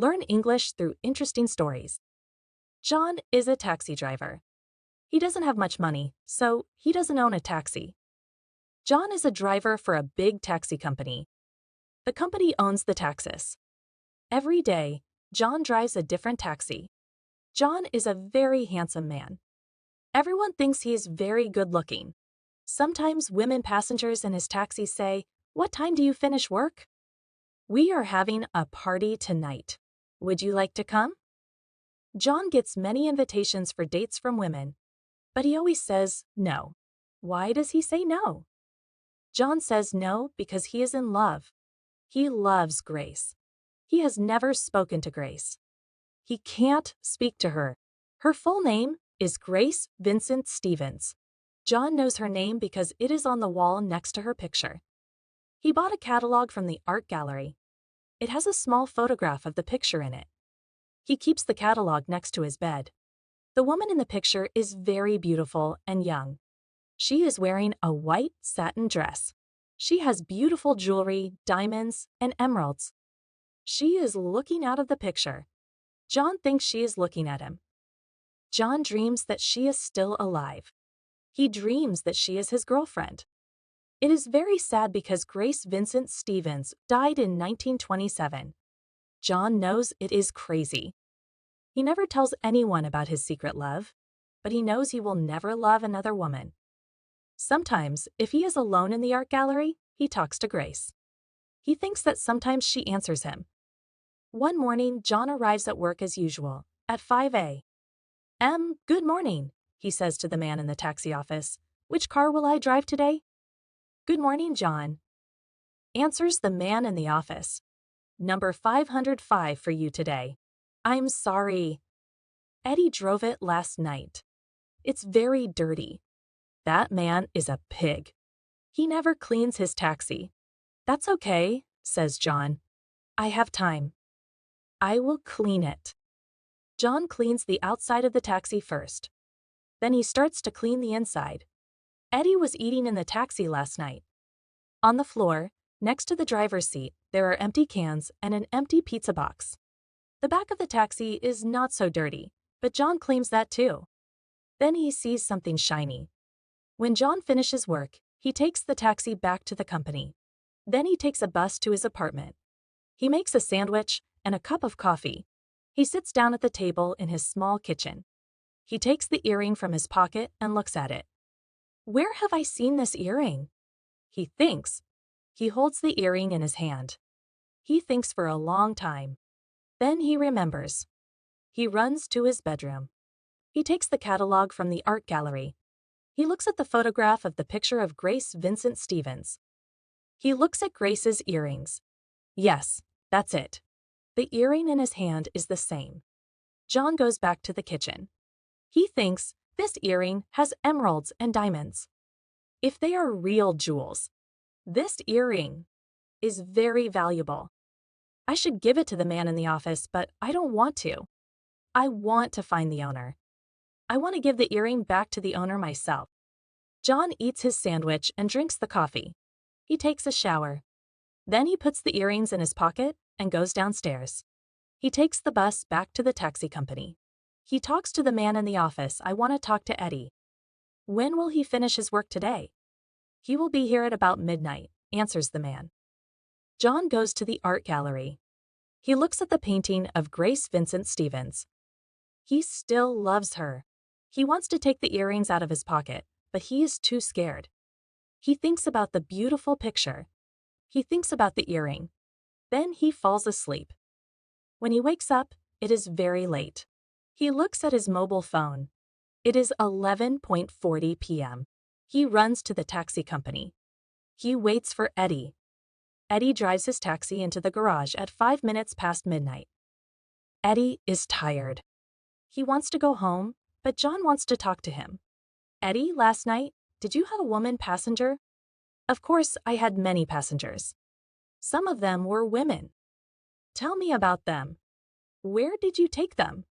Learn English through interesting stories. John is a taxi driver. He doesn't have much money, so he doesn't own a taxi. John is a driver for a big taxi company. The company owns the taxis. Every day, John drives a different taxi. John is a very handsome man. Everyone thinks he is very good-looking. Sometimes women passengers in his taxi say, "What time do you finish work?" "We are having a party tonight. Would you like to come?" John gets many invitations for dates from women, but he always says no. Why does he say no? John says no because he is in love. He loves Grace. He has never spoken to Grace. He can't speak to her. Her full name is Grace Vincent Stevens. John knows her name because it is on the wall next to her picture. He bought a catalog from the art gallery. It has a small photograph of the picture in it. He keeps the catalog next to his bed. The woman in the picture is very beautiful and young. She is wearing a white satin dress. She has beautiful jewelry, diamonds, and emeralds. She is looking out of the picture. John thinks she is looking at him. John dreams that she is still alive. He dreams that she is his girlfriend. It is very sad because Grace Vincent Stevens died in 1927. John knows it is crazy. He never tells anyone about his secret love, but he knows he will never love another woman. Sometimes, if he is alone in the art gallery, he talks to Grace. He thinks that sometimes she answers him. One morning, John arrives at work as usual, at 5 a.m. "Good morning," he says to the man in the taxi office. "Which car will I drive today?" "Good morning, John," answers the man in the office. "Number 505 for you today." "I'm sorry. Eddie drove it last night. It's very dirty. That man is a pig. He never cleans his taxi." "That's okay," says John. "I have time. I will clean it." John cleans the outside of the taxi first. Then he starts to clean the inside. Eddie was eating in the taxi last night. On the floor, next to the driver's seat, there are empty cans and an empty pizza box. The back of the taxi is not so dirty, but John claims that too. Then he sees something shiny. When John finishes work, he takes the taxi back to the company. Then he takes a bus to his apartment. He makes a sandwich and a cup of coffee. He sits down at the table in his small kitchen. He takes the earring from his pocket and looks at it. "Where have I seen this earring?" He thinks. He holds the earring in his hand. He thinks for a long time. Then he remembers. He runs to his bedroom. He takes the catalog from the art gallery. He looks at the photograph of the picture of Grace Vincent Stevens. He looks at Grace's earrings. Yes, that's it. The earring in his hand is the same. John goes back to the kitchen. He thinks this earring has emeralds and diamonds. If they are real jewels, this earring is very valuable. I should give it to the man in the office, but I don't want to. I want to find the owner. I want to give the earring back to the owner myself. John eats his sandwich and drinks the coffee. He takes a shower. Then he puts the earrings in his pocket and goes downstairs. He takes the bus back to the taxi company. He talks to the man in the office. "I want to talk to Eddie." "When will he finish his work today?" "He will be here at about midnight," answers the man. John goes to the art gallery. He looks at the painting of Grace Vincent Stevens. He still loves her. He wants to take the earrings out of his pocket, but he is too scared. He thinks about the beautiful picture. He thinks about the earring. Then he falls asleep. When he wakes up, it is very late. He looks at his mobile phone. It is 11:40 p.m. He runs to the taxi company. He waits for Eddie. Eddie drives his taxi into the garage at 5 minutes past midnight. Eddie is tired. He wants to go home, but John wants to talk to him. "Eddie, last night, did you have a woman passenger?" "Of course, I had many passengers. Some of them were women." "Tell me about them. Where did you take them?"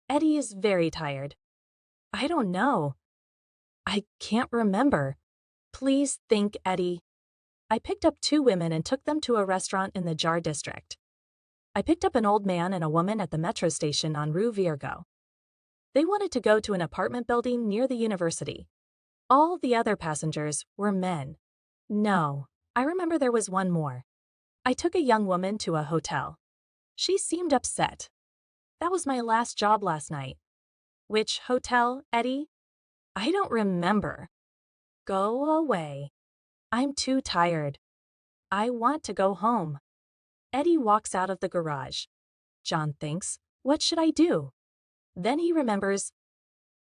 Eddie is very tired. "I don't know. I can't remember. Please think, Eddie. I picked up 2 women and took them to a restaurant in the Jar District. I picked up an old man and a woman at the metro station on Rue Virgo. They wanted to go to an apartment building near the university. All the other passengers were men. No, I remember there was one more. I took a young woman to a hotel. She seemed upset. That was my last job last night. Which hotel, Eddie? I don't remember. Go away. I'm too tired. I want to go home. Eddie walks out of the garage. John thinks, what should I do? Then he remembers,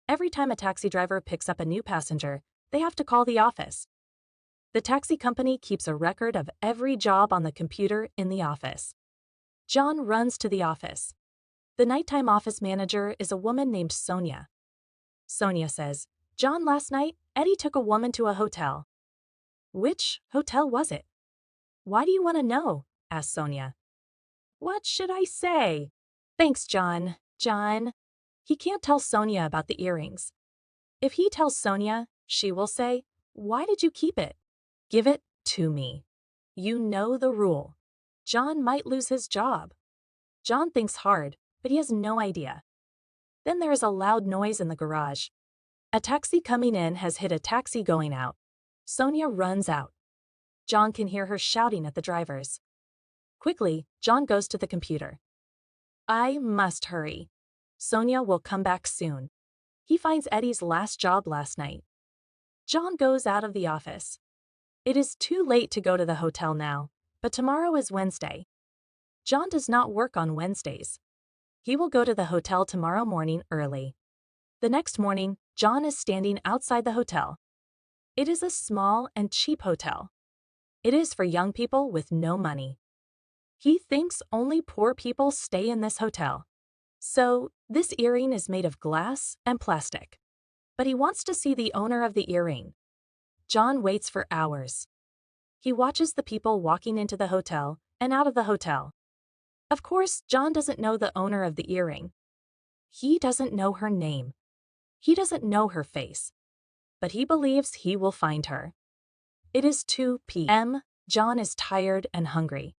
every time a taxi driver picks up a new passenger, they have to call the office. The taxi company keeps a record of every job on the computer in the office. John runs to the office. The nighttime office manager is a woman named Sonia. Sonia says, John, last night, Eddie took a woman to a hotel. Which hotel was it? Why do you want to know? Asked Sonia. What should I say? Thanks, John. John. He can't tell Sonia about the earrings. If he tells Sonia, she will say, why did you keep it? Give it to me. You know the rule. John might lose his job. John thinks hard, but he has no idea. Then there is a loud noise in the garage. A taxi coming in has hit a taxi going out. Sonia runs out. John can hear her shouting at the drivers. Quickly, John goes to the computer. I must hurry. Sonia will come back soon. He finds Eddie's last job last night. John goes out of the office. It is too late to go to the hotel now, but tomorrow is Wednesday. John does not work on Wednesdays. He will go to the hotel tomorrow morning early. The next morning, John is standing outside the hotel. It is a small and cheap hotel. It is for young people with no money. He thinks only poor people stay in this hotel. So, this earring is made of glass and plastic. But he wants to see the owner of the earring. John waits for hours. He watches the people walking into the hotel and out of the hotel. Of course, John doesn't know the owner of the earring. He doesn't know her name. He doesn't know her face. But he believes he will find her. It is 2 p.m. John is tired and hungry.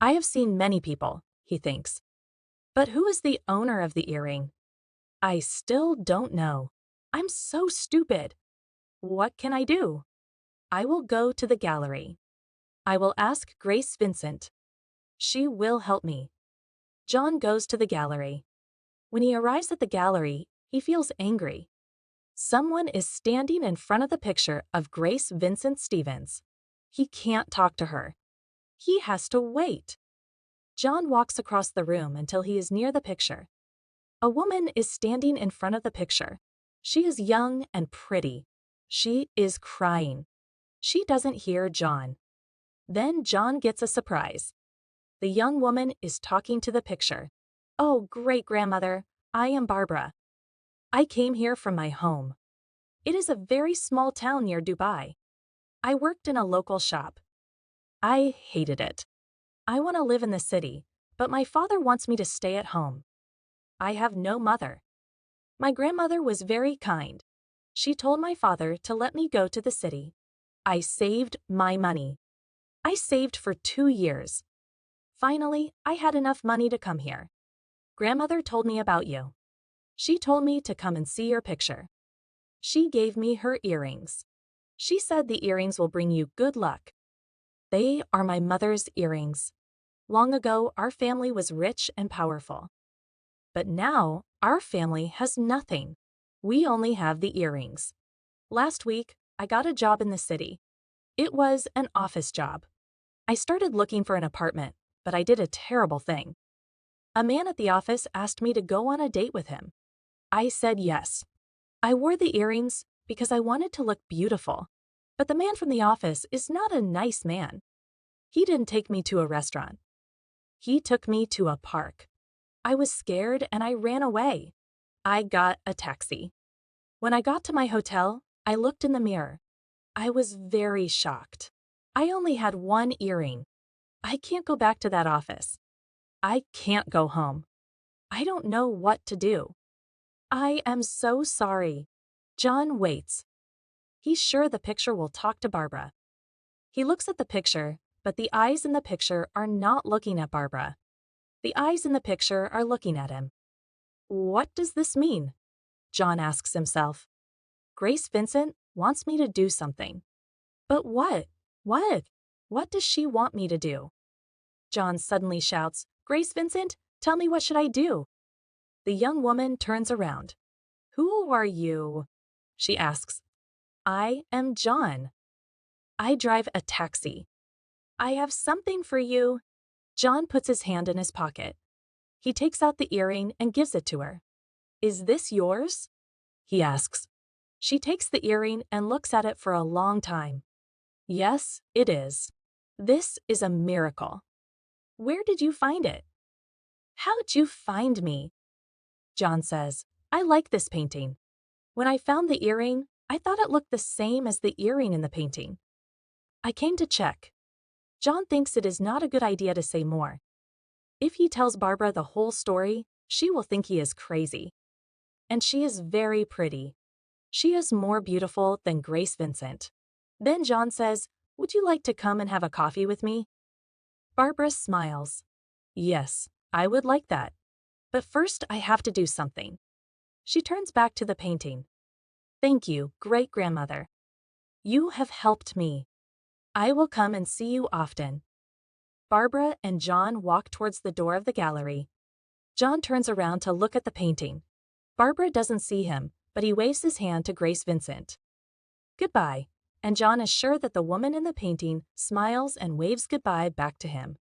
I have seen many people, he thinks. But who is the owner of the earring? I still don't know. I'm so stupid. What can I do? I will go to the gallery. I will ask Grace Vincent. She will help me. John goes to the gallery. When he arrives at the gallery, he feels angry. Someone is standing in front of the picture of Grace Vincent Stevens. He can't talk to her. He has to wait. John walks across the room until he is near the picture. A woman is standing in front of the picture. She is young and pretty. She is crying. She doesn't hear John. Then John gets a surprise. The young woman is talking to the picture. Oh, great-grandmother, I am Barbara. I came here from my home. It is a very small town near Dubai. I worked in a local shop. I hated it. I want to live in the city, but my father wants me to stay at home. I have no mother. My grandmother was very kind. She told my father to let me go to the city. I saved my money. I saved for 2 years. Finally, I had enough money to come here. Grandmother told me about you. She told me to come and see your picture. She gave me her earrings. She said the earrings will bring you good luck. They are my mother's earrings. Long ago, our family was rich and powerful. But now, our family has nothing. We only have the earrings. Last week, I got a job in the city. It was an office job. I started looking for an apartment, but I did a terrible thing. A man at the office asked me to go on a date with him. I said yes. I wore the earrings because I wanted to look beautiful. But the man from the office is not a nice man. He didn't take me to a restaurant. He took me to a park. I was scared and I ran away. I got a taxi. When I got to my hotel, I looked in the mirror. I was very shocked. I only had one earring. I can't go back to that office. I can't go home. I don't know what to do. I am so sorry. John waits. He's sure the picture will talk to Barbara. He looks at the picture, but the eyes in the picture are not looking at Barbara. The eyes in the picture are looking at him. What does this mean? John asks himself. Grace Vincent wants me to do something. But what? What? What does she want me to do? John suddenly shouts, Grace Vincent, tell me, what should I do? The young woman turns around. Who are you? She asks. I am John. I drive a taxi. I have something for you. John puts his hand in his pocket. He takes out the earring and gives it to her. Is this yours? He asks. She takes the earring and looks at it for a long time. Yes, it is. This is a miracle. Where did you find it? How'd you find me? John says, I like this painting. When I found the earring, I thought it looked the same as the earring in the painting. I came to check. John thinks it is not a good idea to say more. If he tells Barbara the whole story, she will think he is crazy. And she is very pretty. She is more beautiful than Grace Vincent. Then John says, would you like to come and have a coffee with me? Barbara smiles. Yes, I would like that. But first I have to do something. She turns back to the painting. Thank you, great-grandmother. You have helped me. I will come and see you often. Barbara and John walk towards the door of the gallery. John turns around to look at the painting. Barbara doesn't see him, but he waves his hand to Grace Vincent. Goodbye, and John is sure that the woman in the painting smiles and waves goodbye back to him.